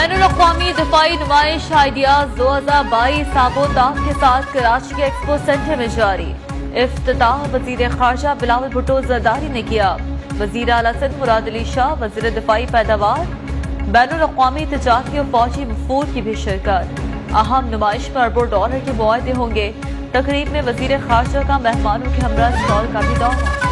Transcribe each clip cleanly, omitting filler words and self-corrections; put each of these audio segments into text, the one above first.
बैनुल-अक़वामी दिफाई नुमाइश आइडियाज 2022 आबोताब के साथ कराची के एक्सपो सेंटर में जारी। इफ्तिताह वजीर खारजा बिलावल भुट्टो जरदारी ने किया। वजीर आला सिंध मुराद अली शाह, वजीर दिफाई पैदावार, बैनुल-अक़वामी तिजारती और फौजी वफूद की भी शिरकत। अहम नुमाइश में अरबों डॉलर के मुआहदे होंगे। तकरीब में वजीर खारजा का मेहमानों के हमरा स्टॉल का भी दौरा।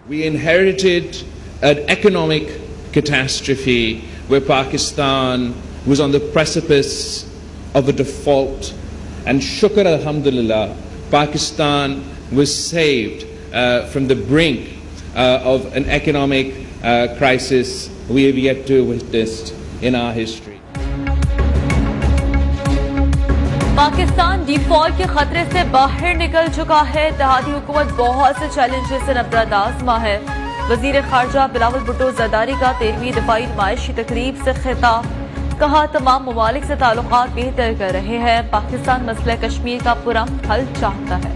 We inherited an economic catastrophe where Pakistan was on the precipice of a default, and shukr alhamdulillah, Pakistan was saved from the brink of an economic crisis we have yet to witness in our history. Pakistan default के खतरे से बाहर निकल चुका है। इत्तेहादी हुकूमत बहुत से चैलेंजेस से नबरद आज़मा है। वजीर खारजा बिलावल भुट्टो जरदारी का 13वीं दिफाई नुमाइश की तकरीब से खिताब। कहा, तमाम ममालिक से ताल्लुकात बेहतर कर रहे हैं। पाकिस्तान मसला कश्मीर का पुरअमन हल चाहता है।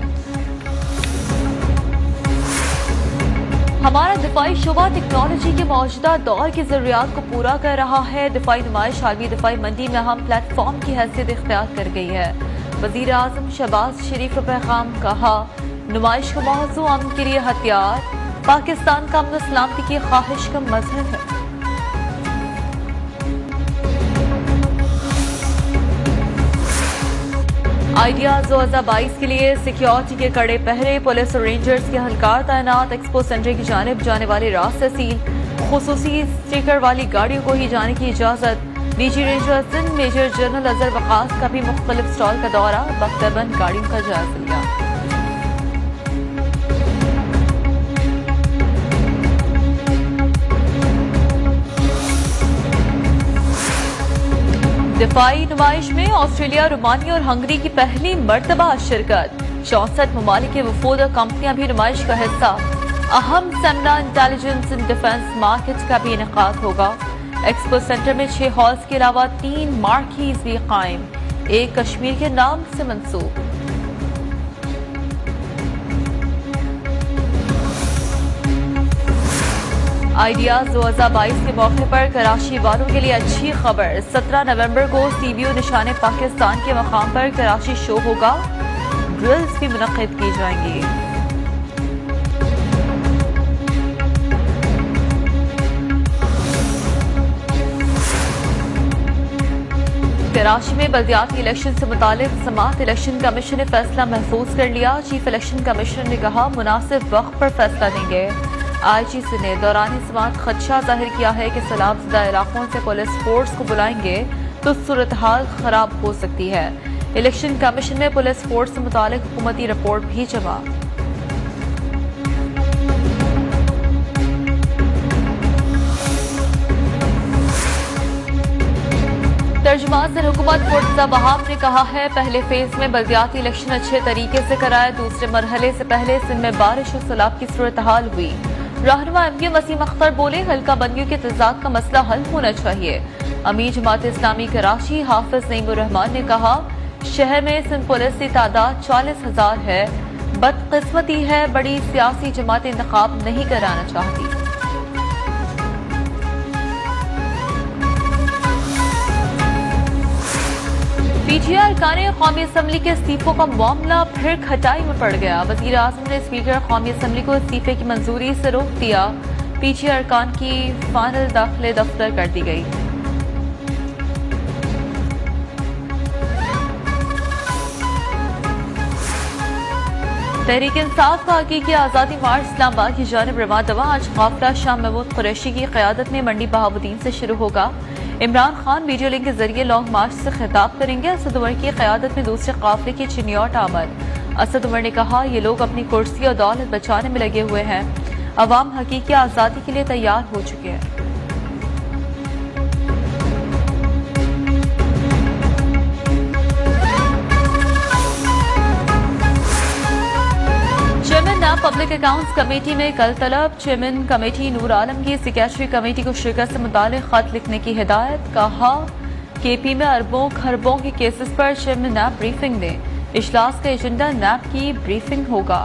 हमारा दिफाई शुबा टेक्नोलॉजी के मौजूदा दौर की जरूरियात को पूरा कर रहा है। दिफाई नुमाइश आलमी दिफाई मंडी में अहम प्लेटफॉर्म की हैसियत इख्तियार कर गई है। वजीर आजम शहबाज शरीफ का पैगाम। कहा, नुमाइश का मौजू अमन के लिए हथियार, पाकिस्तान का अमन सलामती की ख्वाहिश का मजहर है। आइडियाज 2022 के लिए सिक्योरिटी के कड़े पहरे, पुलिस और रेंजर्स के एहलकार तैनात। एक्सपो सेंटर की जानिब जाने वाले रास्ते सील, खुसूसी स्टिकर वाली गाड़ियों को ही जाने की इजाजत। DG ranger Sindh major general Azhar Waqas का भी मुख्तलिफ स्टॉल का दौरा, बख्तरबंद गाड़ियों का जायजा लिया। दिफाई नुमाइश में ऑस्ट्रेलिया, रोमानिया और हंगरी की पहली मर्तबा शिरकत। 64 ममालिक के वफूद और कंपनियां भी नुमाइश का हिस्सा। अहम seminar intelligence in defence market का भी इनेकाद होगा। एक्सपो सेंटर में 6 हॉल्स के अलावा 3 मार्कीज भी कायम, एक कश्मीर के नाम से मंसूब। आइडियाज 2022 के मौके पर कराची वालों के लिए अच्छी खबर। 17 नवंबर को CBO निशाने पाकिस्तान के मकाम पर कराची शो होगा। ड्रिल्स भी मुनक्किद की जाएंगी। कराची में बल्दियाती इलेक्शन से मुतालिक समाअत इलेक्शन कमीशन ने फैसला महफूज कर लिया। चीफ इलेक्शन कमिश्नर ने कहा, मुनासिब वक्त पर फैसला देंगे। IGC ने दौरान समाअत खदशा जाहिर किया है कि सैलाबज़दा इलाकों से पुलिस फोर्स को बुलाएंगे तो सूरत हाल खराब हो सकती है। इलेक्शन कमीशन में पुलिस फोर्स से मुतालिक हुकूमती रिपोर्ट भी जमा। तर्जुमान से हुकूमत मुर्तज़ा वहाब ने कहा है, पहले फेज में बल्दियाती इलेक्शन अच्छे तरीके से कराए। दूसरे मरहले से पहले सिंध में बारिश और सैलाब की सूरत हाल हुई। रहनुमा MK वसीम अख्तर बोले, हल्का बंदियों के तजाद का मसला हल होना चाहिए। अमीर जमात इस्लामी कराची हाफिज नईमुर रहमान ने कहा, शहर में सिंध पुलिस की तादाद 40,000 है। बदकिस्मती है, बड़ी सियासी जमात इंतखाब नहीं कराना चाहती। PTI अरकान कौमी असम्बली के इस्तीफों का मामला फिर खटाई में पड़ गया। वजीर आजम ने स्पीकर कौमी असम्बली को इस्तीफे की मंजूरी से रोक दिया। PTI अरकान की फाइनल दाखिले दफ्तर कर दी गई। तहरीक इंसाफ का हकीकी आज़ादी मार्च इस्लामाबाद की जानिब रवा दवा। आज काफिला शाह महमूद कुरैशी की क़यादत में मंडी बहाउद्दीन से शुरू होगा। इमरान खान वीडियो लिंक के जरिए लॉन्ग मार्च से खिताब करेंगे। असद उमर की क़यादत में दूसरे काफिले की चिन्यौट आमद। असद उमर ने कहा, ये लोग अपनी कुर्सी और दौलत बचाने में लगे हुए हैं। अवाम हकीकी आज़ादी के लिए तैयार हो चुके हैं। पंजाब पब्लिक अकाउंट्स कमेटी में कल तलब। चेयरमैन कमेटी नूर आलम की सेक्रेटरी कमेटी को शिरकत से मुताल्लिक खत लिखने की हिदायत। कहा केपी में अरबों खरबों के केसेस पर चेयरमैन नैब ब्रीफिंग दें। इजलास का एजेंडा नैब की ब्रीफिंग होगा।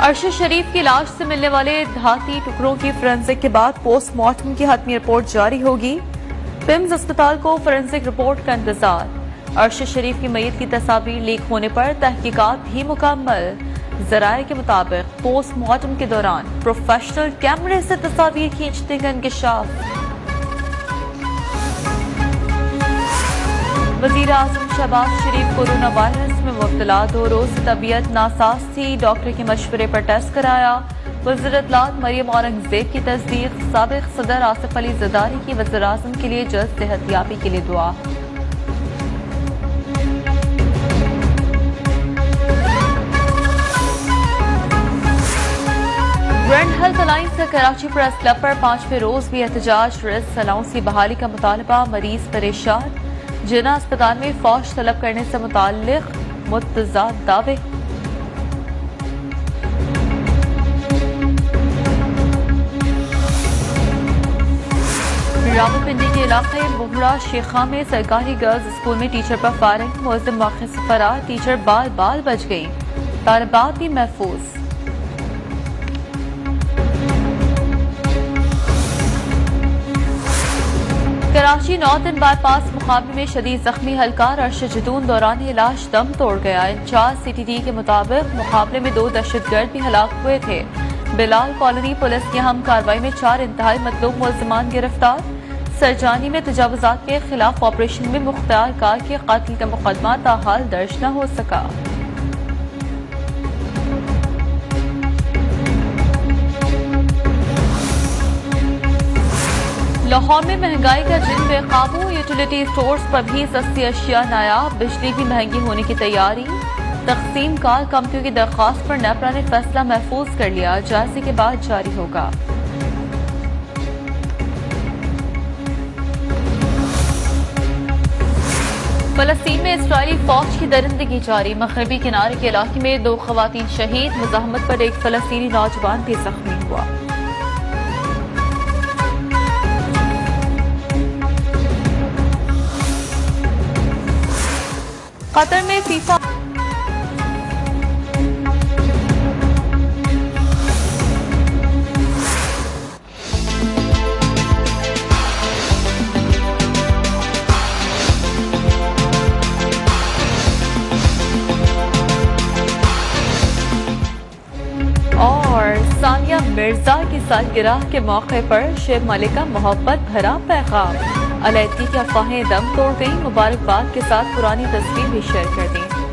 अरशद शरीफ की लाश से मिलने वाले धाती टुकड़ों की फोरेंसिक के बाद पोस्टमार्टम की हतमी रिपोर्ट जारी होगी। पिम्स अस्पताल को फोरेंसिक रिपोर्ट का इंतजार। अरशद शरीफ की मैयत की तस्वीर लीक होने पर तहकीकात भी मुकम्मल। जराये के मुताबिक पोस्टमार्टम के दौरान प्रोफेशनल कैमरे से तस्वीर खींचने का इंकशाफ। वजीर आजम शहबाज शरीफ कोरोना वायरस में मुब्तला। 2 रोज से तबीयत नासाज थी। डॉक्टर के मशवरे पर टेस्ट कराया। वज़ीर इत्तलात मरियम औरंगजेब की तस्दीक। साबिक सदर आसिफ अली जरदारी की वज़ीर आज़म के लिए जल्द सेहतयाबी के लिए दुआ। ग्रैंड हेल्थ अलायंस का कराची प्रेस क्लब पर 5वें रोज भी एहतजाज। रिस्क अलाउंस की बहाली का मुतालबा। मरीज परेशान। जिना अस्पताल में फौज तलब करने से मुताल्लिक मुतज़ाद दावे। रावलपिंडी के इलाके बुहड़ा शेखा में सरकारी गर्ल्स स्कूल में टीचर पर फायरिंग। मुअज्जिम मौके से फरार। टीचर बाल बाल बच गई। तालिबात भी महफूज। कराची नॉर्दर्न बाईपास मुकाबले में शदीद जख्मी हलकार अरशद जदून दौरान इलाज दम तोड़ गया। इंचार्ज CTD के मुताबिक मुकाबले में 2 दहशतगर्द भी हलाक हुए थे। बिलाल कॉलोनी पुलिस की अहम कार्रवाई में 4 इंतहाई मतलूब मुलजिमान गिरफ्तार। सरजानी में तजावुजात के खिलाफ ऑपरेशन में मुख्तार कार के कातिल का मुकदमा ताहाल दर्ज न हो सका। लाहौर में महंगाई का जिन बेकाबू। यूटिलिटी स्टोर्स पर भी सस्ती अशिया नायाब। बिजली भी महंगी होने की तैयारी। तकसीम कार कंपनियों की दरख्वास्त पर नेपरा ने फैसला महफूज कर लिया। जायजे के बाद जारी होगा। फलस्तीन में इस्राईली फौज की दरिंदगी जारी। मगरबी किनारे के इलाके में 2 खवातीन शहीद। मुजाहमत पर एक फलस्तीनी नौजवान भी जख्मी हुआ। कतर में फीफा और सानिया मिर्जा की सालगिरह के मौके पर शेख मलिक का मोहब्बत भरा पैगाम। अलैदगी की अफवाहें दम तोड़ गई। मुबारकबाद के साथ पुरानी तस्वीर भी शेयर कर दी।